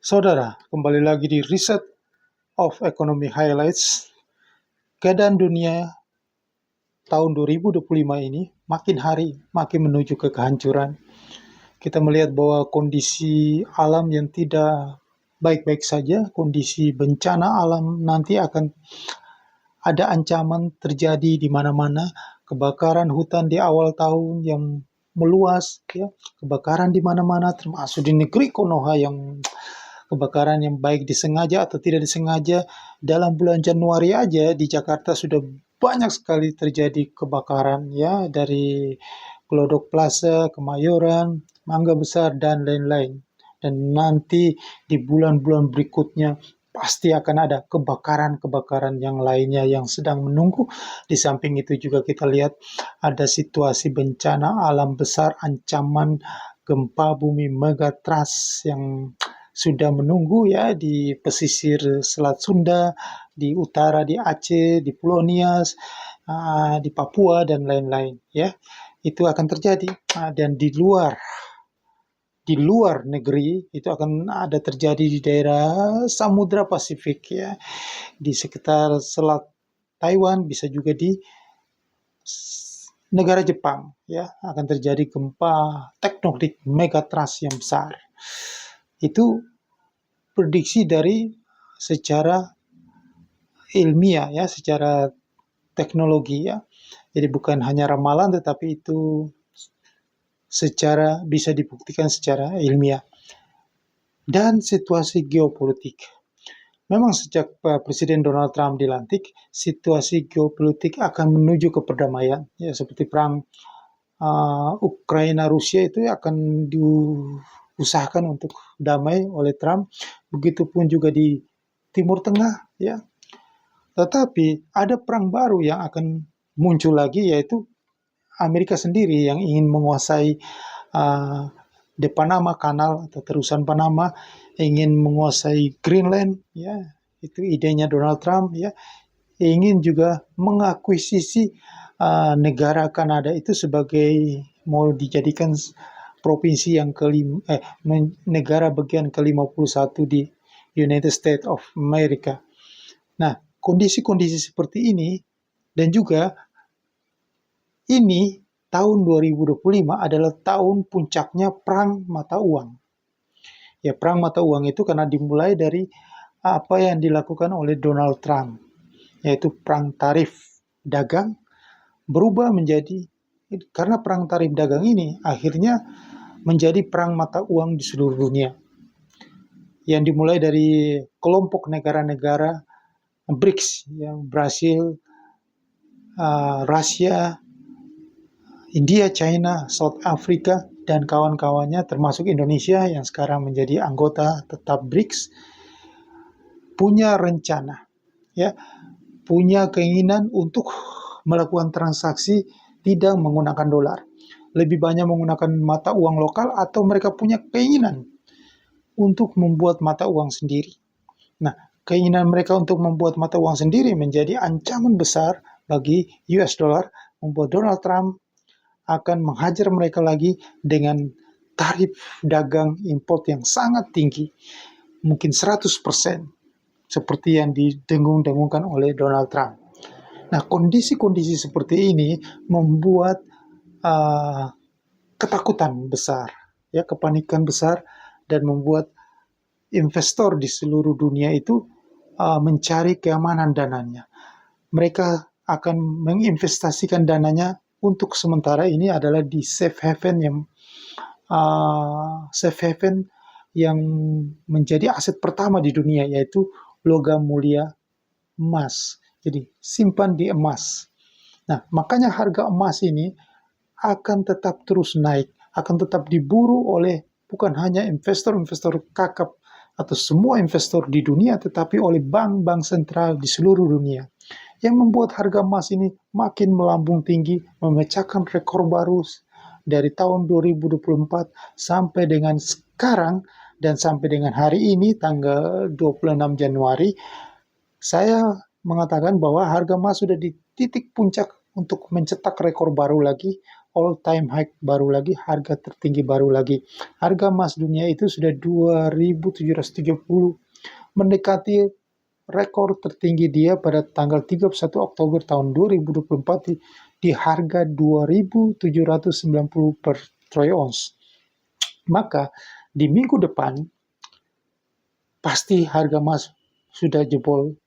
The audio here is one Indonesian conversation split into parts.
Saudara, kembali lagi di Reset of Economy Highlights. Keadaan dunia tahun 2025 ini makin hari makin menuju ke kehancuran. Kita melihat bahwa kondisi alam yang tidak baik-baik saja, kondisi bencana alam nanti akan ada ancaman terjadi di mana-mana. Kebakaran hutan di awal tahun yang meluas, ya, kebakaran di mana-mana, termasuk di negeri Konoha yang kebakaran yang baik disengaja atau tidak disengaja. Dalam bulan Januari aja di Jakarta sudah banyak sekali terjadi kebakaran, ya, dari Glodok Plaza, Kemayoran, Mangga Besar, dan lain-lain. Dan nanti di bulan-bulan berikutnya pasti akan ada kebakaran-kebakaran yang lainnya yang sedang menunggu. Di samping itu juga kita lihat ada situasi bencana alam besar, ancaman gempa bumi megatrust yang sudah menunggu, ya, di pesisir Selat Sunda, di utara di Aceh, di Pulau Nias, di Papua dan lain-lain, ya. Itu akan terjadi. Dan di luar negeri itu akan ada terjadi di daerah Samudra Pasifik, ya, di sekitar Selat Taiwan, bisa juga di negara Jepang, ya, akan terjadi gempa tektonik megatrust yang besar. Itu prediksi dari secara ilmiah, ya, secara teknologi, ya. Jadi bukan hanya ramalan tetapi itu secara bisa dibuktikan secara ilmiah. Dan situasi geopolitik. Memang sejak Presiden Donald Trump dilantik, situasi geopolitik akan menuju ke perdamaian, ya, seperti perang Ukraina Rusia itu akan diusahakan untuk damai oleh Trump. Begitupun juga di Timur Tengah, ya. Tetapi ada perang baru yang akan muncul lagi, yaitu Amerika sendiri yang ingin menguasai the Panama Canal atau terusan Panama, ingin menguasai Greenland, ya. Itu idenya Donald Trump, ya. Ingin juga mengakuisisi negara Kanada itu sebagai mau dijadikan provinsi yang negara bagian ke-51 di United States of America. Nah, kondisi-kondisi seperti ini, dan juga ini tahun 2025 adalah tahun puncaknya perang mata uang. Ya, perang mata uang itu karena dimulai dari apa yang dilakukan oleh Donald Trump, yaitu perang tarif dagang berubah menjadi, karena perang tarif dagang ini akhirnya menjadi perang mata uang di seluruh dunia. Yang dimulai dari kelompok negara-negara BRICS, yang Brasil, Rusia, India, China, South Africa, dan kawan-kawannya termasuk Indonesia yang sekarang menjadi anggota tetap BRICS, punya rencana, ya, punya keinginan untuk melakukan transaksi tidak menggunakan dolar. Lebih banyak menggunakan mata uang lokal, atau mereka punya keinginan untuk membuat mata uang sendiri. Nah, keinginan mereka untuk membuat mata uang sendiri menjadi ancaman besar bagi US dollar, membuat Donald Trump akan menghajar mereka lagi dengan tarif dagang import yang sangat tinggi, mungkin 100%, seperti yang didengung-dengungkan oleh Donald Trump. Nah, kondisi-kondisi seperti ini membuat ketakutan besar, ya, kepanikan besar, dan membuat investor di seluruh dunia itu mencari keamanan dananya. Mereka akan menginvestasikan dananya untuk sementara ini adalah di safe haven yang menjadi aset pertama di dunia, yaitu logam mulia emas. Jadi simpan di emas. Nah, makanya harga emas ini akan tetap terus naik, akan tetap diburu oleh bukan hanya investor-investor kakap atau semua investor di dunia, tetapi oleh bank-bank sentral di seluruh dunia, yang membuat harga emas ini makin melambung tinggi, memecahkan rekor baru dari tahun 2024 sampai dengan sekarang. Dan sampai dengan hari ini, tanggal 26 Januari, saya mengatakan bahwa harga emas sudah di titik puncak untuk mencetak rekor baru lagi all time high baru lagi, harga tertinggi baru lagi. Harga emas dunia itu sudah 2.730, mendekati rekor tertinggi dia pada tanggal 31 Oktober tahun 2024 di harga 2.790 per troy ounce. Maka di minggu depan pasti harga emas sudah jebol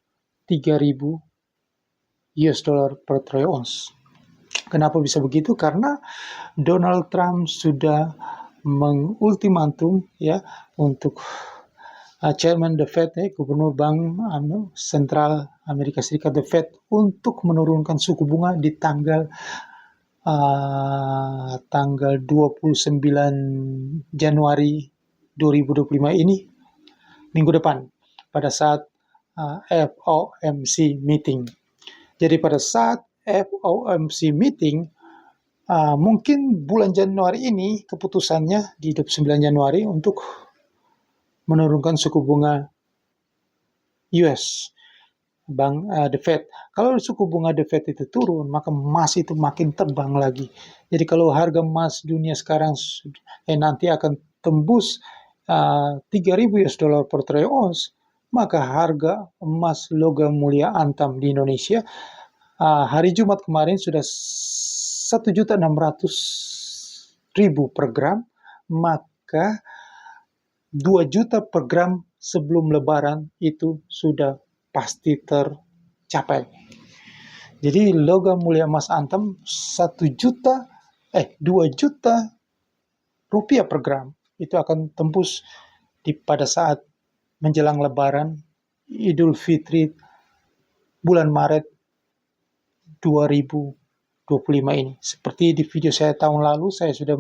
3.000 US dollar per troy ounce. Kenapa bisa begitu? Karena Donald Trump sudah mengultimatum ya untuk Chairman The Fed, Gubernur Bank Sentral Amerika Serikat The Fed, untuk menurunkan suku bunga di tanggal 29 Januari 2025 ini, minggu depan, pada saat FOMC meeting. Jadi pada saat FOMC meeting, mungkin bulan Januari ini keputusannya di 29 Januari untuk menurunkan suku bunga US Bank The Fed. Kalau suku bunga The Fed itu turun, maka emas itu makin terbang lagi. Jadi kalau harga emas dunia sekarang nanti akan tembus 3.000 US dollar per troy ounce, maka harga emas logam mulia antam di Indonesia hari Jumat kemarin sudah 1.600.000 per gram, maka 2 juta per gram sebelum lebaran itu sudah pasti tercapai. Jadi logam mulia emas antam 2 juta rupiah per gram itu akan tembus pada saat menjelang lebaran Idul Fitri bulan Maret 2025 ini. Seperti di video saya tahun lalu, saya sudah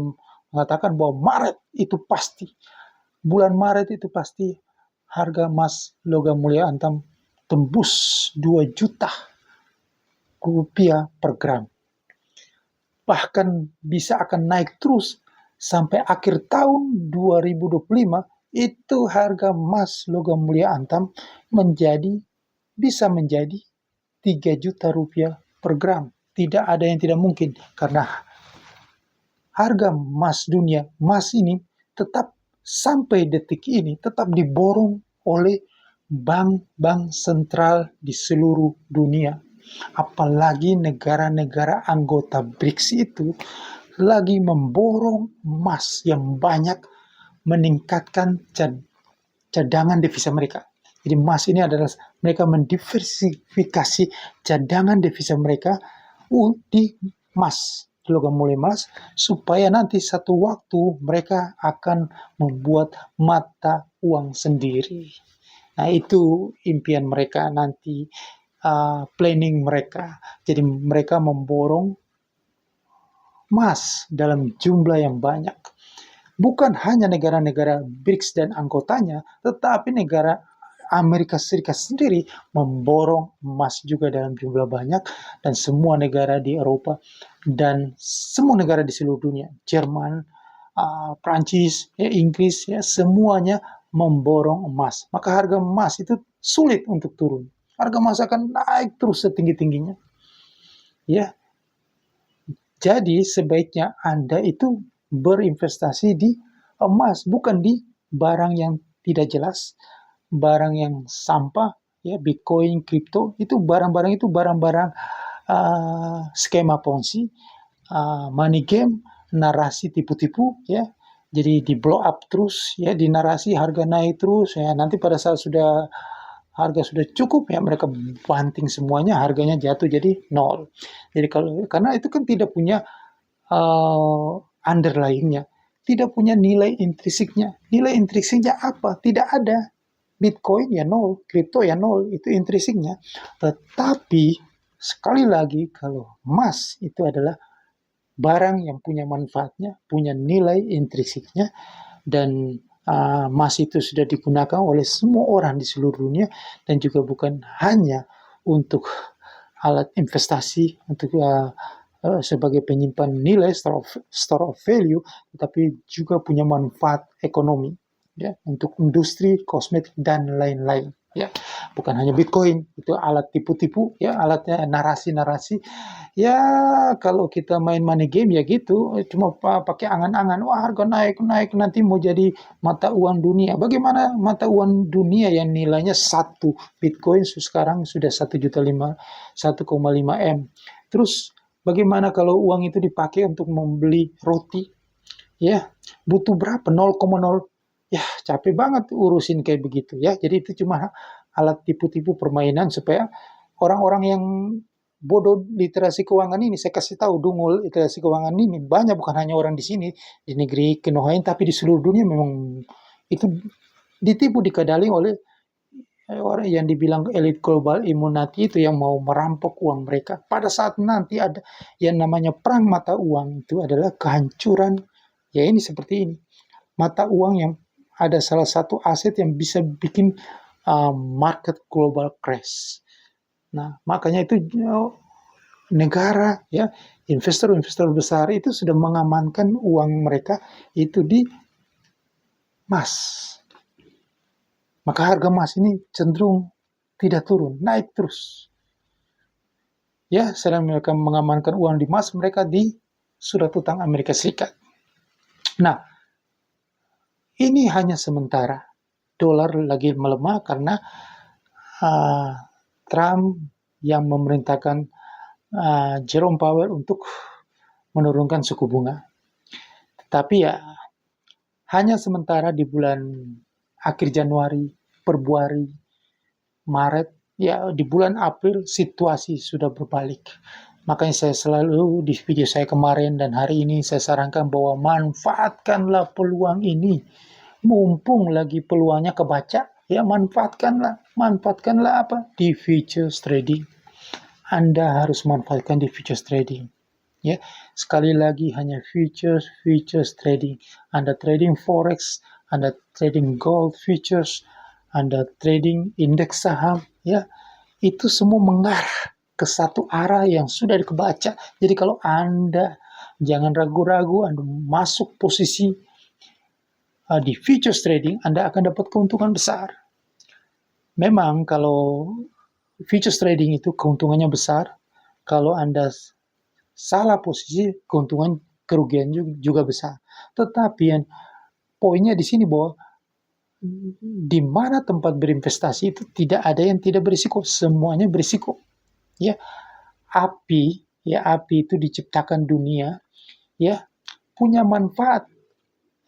mengatakan bahwa Maret itu pasti, bulan Maret itu pasti harga emas logam mulia antam tembus 2 juta rupiah per gram. Bahkan bisa akan naik terus sampai akhir tahun 2025, itu harga emas logam mulia antam bisa menjadi 3 juta rupiah per gram. Tidak ada yang tidak mungkin, karena harga emas dunia, emas ini tetap sampai detik ini tetap diborong oleh bank-bank sentral di seluruh dunia. Apalagi negara-negara anggota BRICS itu lagi memborong emas yang banyak, meningkatkan cadangan devisa mereka. Jadi emas ini adalah mereka mendiversifikasi cadangan devisa mereka di emas, logam mulia emas, supaya nanti satu waktu mereka akan membuat mata uang sendiri. Nah, itu impian mereka nanti, planning mereka. Jadi mereka memborong emas dalam jumlah yang banyak. Bukan hanya negara-negara BRICS dan anggotanya, tetapi negara Amerika Serikat sendiri memborong emas juga dalam jumlah banyak, dan semua negara di Eropa dan semua negara di seluruh dunia, Jerman, Prancis, Inggris, semuanya memborong emas. Maka harga emas itu sulit untuk turun. Harga emas akan naik terus setinggi-tingginya. Ya. Jadi sebaiknya Anda itu berinvestasi di emas, bukan di barang yang tidak jelas, barang yang sampah, ya, Bitcoin, kripto, itu barang-barang skema Ponzi, money game, narasi tipu-tipu, ya. Jadi di blow up terus, ya, di narasi harga naik terus, ya. Nanti pada saat harga sudah cukup, ya, mereka banting semuanya, harganya jatuh jadi nol. Jadi karena itu kan tidak punya underlying-nya, tidak punya nilai intrinsiknya. Nilai intrinsiknya apa? Tidak ada. Bitcoin ya nol, kripto ya nol, itu intrinsiknya. Tetapi sekali lagi, kalau emas itu adalah barang yang punya manfaatnya, punya nilai intrinsiknya, dan emas itu sudah digunakan oleh semua orang di seluruh dunia, dan juga bukan hanya untuk alat investasi, untuk sebagai penyimpan nilai, store of value, tetapi juga punya manfaat ekonomi, ya, untuk industri, kosmetik, dan lain-lain. ya. Bukan hanya Bitcoin, itu alat tipu-tipu, ya, alatnya narasi-narasi. Ya, kalau kita main money game ya gitu, cuma pakai angan-angan, wah harga naik, naik, nanti mau jadi mata uang dunia. Bagaimana mata uang dunia yang nilainya satu Bitcoin sekarang sudah 1,5 M. Terus bagaimana kalau uang itu dipakai untuk membeli roti? Ya, butuh berapa? 0,0. Ya, capek banget urusin kayak begitu ya. Jadi itu cuma alat tipu-tipu permainan supaya orang-orang yang bodoh literasi keuangan ini, saya kasih tahu dungul literasi keuangan ini banyak, bukan hanya orang di sini, di negeri Kenohain, tapi di seluruh dunia memang itu ditipu, dikadali oleh orang yang dibilang elit global immunity itu yang mau merampok uang mereka. Pada saat nanti ada yang namanya perang mata uang, itu adalah kehancuran. Ya ini seperti ini. Mata uang yang ada salah satu aset yang bisa bikin market global crash. Nah, makanya itu negara, ya, investor-investor besar itu sudah mengamankan uang mereka itu di emas. Maka harga emas ini cenderung tidak turun, naik terus. Ya, sedang mereka mengamankan uang di emas mereka di surat utang Amerika Serikat. Nah, ini hanya sementara. Dolar lagi melemah karena Trump yang memerintahkan Jerome Powell untuk menurunkan suku bunga. Tapi ya, hanya sementara di bulan akhir Januari, Februari, Maret, ya di bulan April situasi sudah berbalik. Makanya saya selalu di video saya kemarin dan hari ini saya sarankan bahwa manfaatkanlah peluang ini. Mumpung lagi peluangnya kebaca, ya manfaatkanlah apa? Di futures trading. Anda harus manfaatkan di futures trading. Ya, sekali lagi hanya futures trading. Anda trading forex, Anda trading gold futures, Anda trading indeks saham, ya. Itu semua mengarah ke satu arah yang sudah dikebaca. Jadi kalau Anda jangan ragu-ragu, Anda masuk posisi di futures trading, Anda akan dapat keuntungan besar. Memang kalau futures trading itu keuntungannya besar, kalau Anda salah posisi, kerugian juga besar. Tetapi yang poinnya di sini bahwa di mana tempat berinvestasi itu tidak ada yang tidak berisiko, semuanya berisiko. Ya, api itu diciptakan dunia, ya, punya manfaat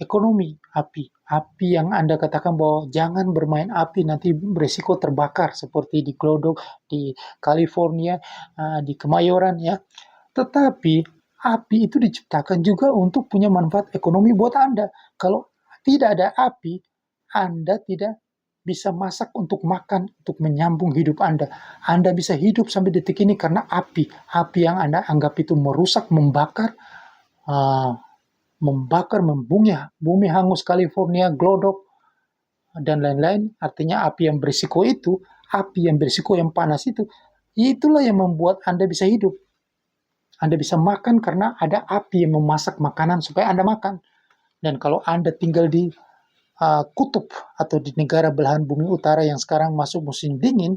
ekonomi. Api yang Anda katakan bahwa jangan bermain api, nanti berisiko terbakar seperti di Glodok, di California, di Kemayoran, ya. Tetapi api itu diciptakan juga untuk punya manfaat ekonomi buat Anda. Kalau tidak ada api, Anda tidak bisa masak untuk makan, untuk menyambung hidup Anda. Anda bisa hidup sampai detik ini karena api. Api yang Anda anggap itu merusak, membakar, bumi hangus California, Glodok, dan lain-lain. Artinya api yang berisiko itu, api yang berisiko yang panas itu, itulah yang membuat Anda bisa hidup. Anda bisa makan karena ada api yang memasak makanan supaya Anda makan. Dan kalau Anda tinggal di kutub atau di negara belahan bumi utara yang sekarang masuk musim dingin,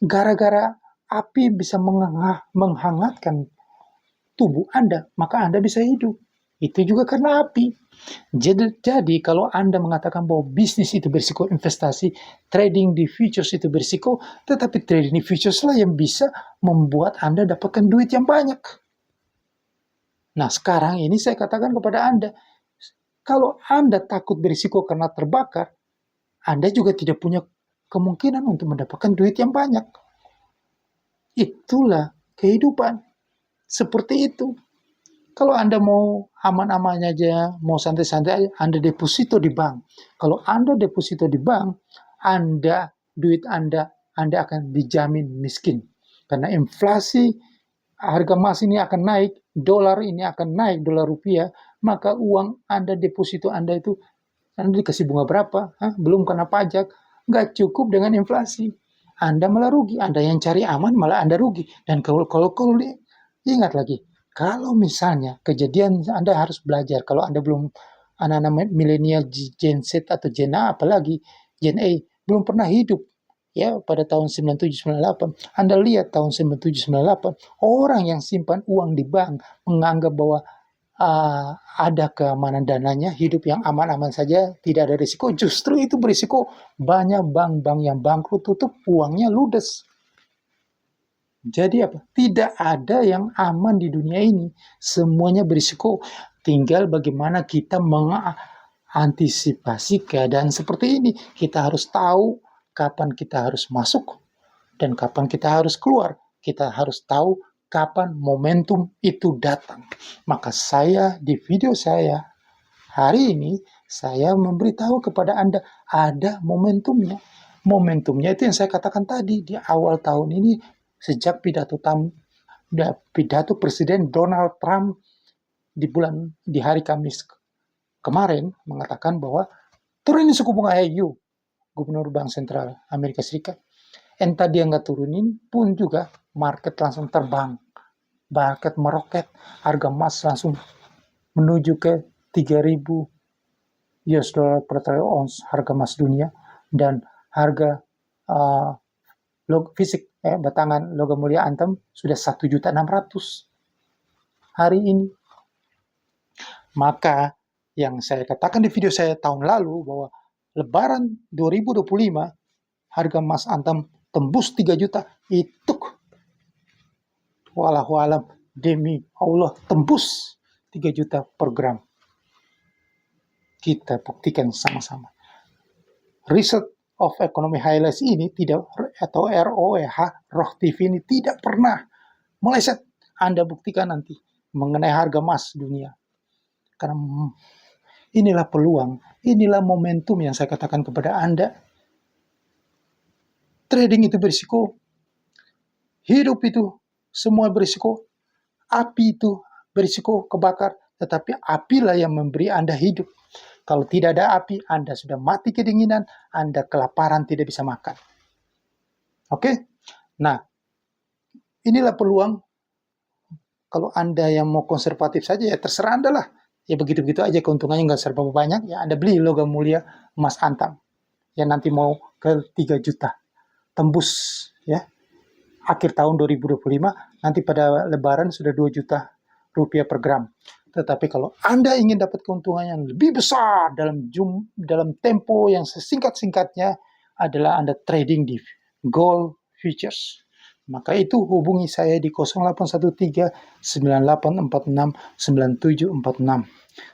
gara-gara api bisa menghangatkan tubuh Anda, maka Anda bisa hidup. Itu juga karena api. Jadi kalau Anda mengatakan bahwa bisnis itu berisiko, investasi, trading di futures itu berisiko, tetapi trading di futures lah yang bisa membuat Anda dapatkan duit yang banyak. Nah, sekarang ini saya katakan kepada Anda, kalau Anda takut berisiko karena terbakar, Anda juga tidak punya kemungkinan untuk mendapatkan duit yang banyak. Itulah kehidupan. Seperti itu. Kalau Anda mau aman-aman aja, mau santai-santai aja, Anda deposito di bank. Kalau Anda deposito di bank, duit Anda akan dijamin miskin. Karena inflasi, harga emas ini akan naik, dolar ini akan naik, dolar rupiah, maka uang Anda, deposito Anda itu, Anda dikasih bunga berapa? Belum kena pajak, nggak cukup dengan inflasi. Anda malah rugi, Anda yang cari aman malah Anda rugi. Dan kalau ingat lagi, kalau misalnya kejadian Anda harus belajar, kalau Anda belum anak-anak milenial Gen Z atau Gen A, apalagi Gen A, belum pernah hidup ya pada tahun 97-98, Anda lihat tahun 97-98, orang yang simpan uang di bank menganggap bahwa ada keamanan dananya, hidup yang aman-aman saja, tidak ada risiko. Justru itu berisiko. Banyak bank-bank yang bangkrut tutup, uangnya ludes. Jadi apa? Tidak ada yang aman di dunia ini. Semuanya berisiko. Tinggal bagaimana kita mengantisipasi keadaan seperti ini. Kita harus tahu kapan kita harus masuk dan kapan kita harus keluar. Kita harus tahu kapan momentum itu datang. Maka saya di video saya hari ini, saya memberitahu kepada Anda ada momentumnya. Momentumnya itu yang saya katakan tadi di awal tahun ini, sejak pidato Presiden Donald Trump di hari Kamis kemarin mengatakan bahwa turunin suku bunga EU, Gubernur Bank Sentral Amerika Serikat. Entah dia nggak turunin pun juga market langsung terbang, market meroket, harga emas langsung menuju ke 3.000 US dollar per troy ounce harga emas dunia, dan harga fisik batangan logam mulia antam sudah 1.600.000 hari ini. Maka yang saya katakan di video saya tahun lalu bahwa Lebaran 2025 harga emas antam tembus 3 juta, itu wallahualam demi Allah tembus 3 juta per gram. Kita buktikan sama-sama. Result of Economy Highlights ini tidak, atau ROEH, Roh TV ini tidak pernah meleset. Anda buktikan nanti mengenai harga emas dunia. Karena inilah peluang, inilah momentum yang saya katakan kepada Anda. Trading itu berisiko. Hidup itu semua berisiko. Api itu berisiko kebakar. Tetapi apilah yang memberi Anda hidup. Kalau tidak ada api, Anda sudah mati kedinginan, Anda kelaparan, tidak bisa makan. Oke? Nah, inilah peluang. Kalau Anda yang mau konservatif saja, ya terserah Anda lah. Ya begitu-begitu aja, keuntungannya nggak serba banyak, ya Anda beli logam mulia emas antam. Ya nanti mau ke 3 juta. Tembus, ya. Akhir tahun 2025, nanti pada lebaran sudah 2 juta rupiah per gram. Tetapi kalau Anda ingin dapat keuntungan yang lebih besar dalam tempo yang sesingkat-singkatnya adalah Anda trading di gold futures. Maka itu hubungi saya di 0813 9846 9746.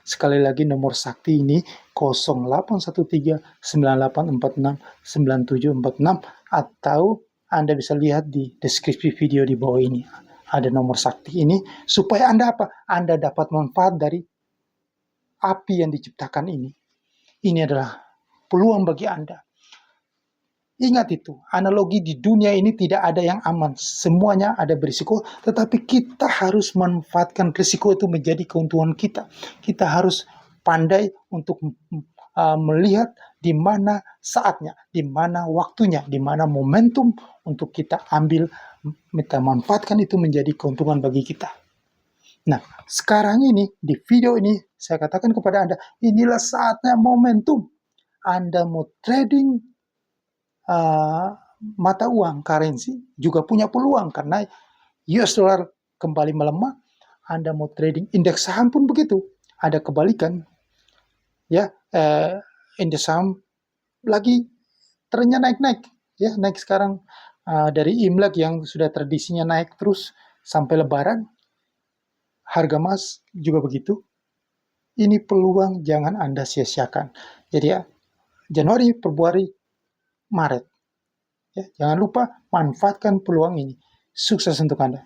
Sekali lagi nomor sakti ini 0813 9846 9746, atau Anda bisa lihat di deskripsi video di bawah ini. Ada nomor sakti ini supaya Anda apa? Anda dapat manfaat dari api yang diciptakan ini. Ini adalah peluang bagi Anda. Ingat itu, analogi di dunia ini tidak ada yang aman. Semuanya ada berisiko, tetapi kita harus manfaatkan risiko itu menjadi keuntungan kita. Kita harus pandai untuk melihat di mana saatnya, di mana waktunya, di mana momentum untuk kita ambil, kita manfaatkan itu menjadi keuntungan bagi kita. Nah, sekarang ini, di video ini, saya katakan kepada Anda, inilah saatnya momentum. Anda mau trading mata uang, currency, juga punya peluang karena US dollar kembali melemah. Anda mau trading indeks saham pun begitu, ada kebalikan. Ya, indeks saham lagi trennya naik-naik, ya naik sekarang dari Imlek yang sudah tradisinya naik terus sampai Lebaran. Harga emas juga begitu. Ini peluang, jangan Anda sia-siakan. Jadi ya, Januari, Februari, Maret. Ya, jangan lupa manfaatkan peluang ini. Sukses untuk Anda.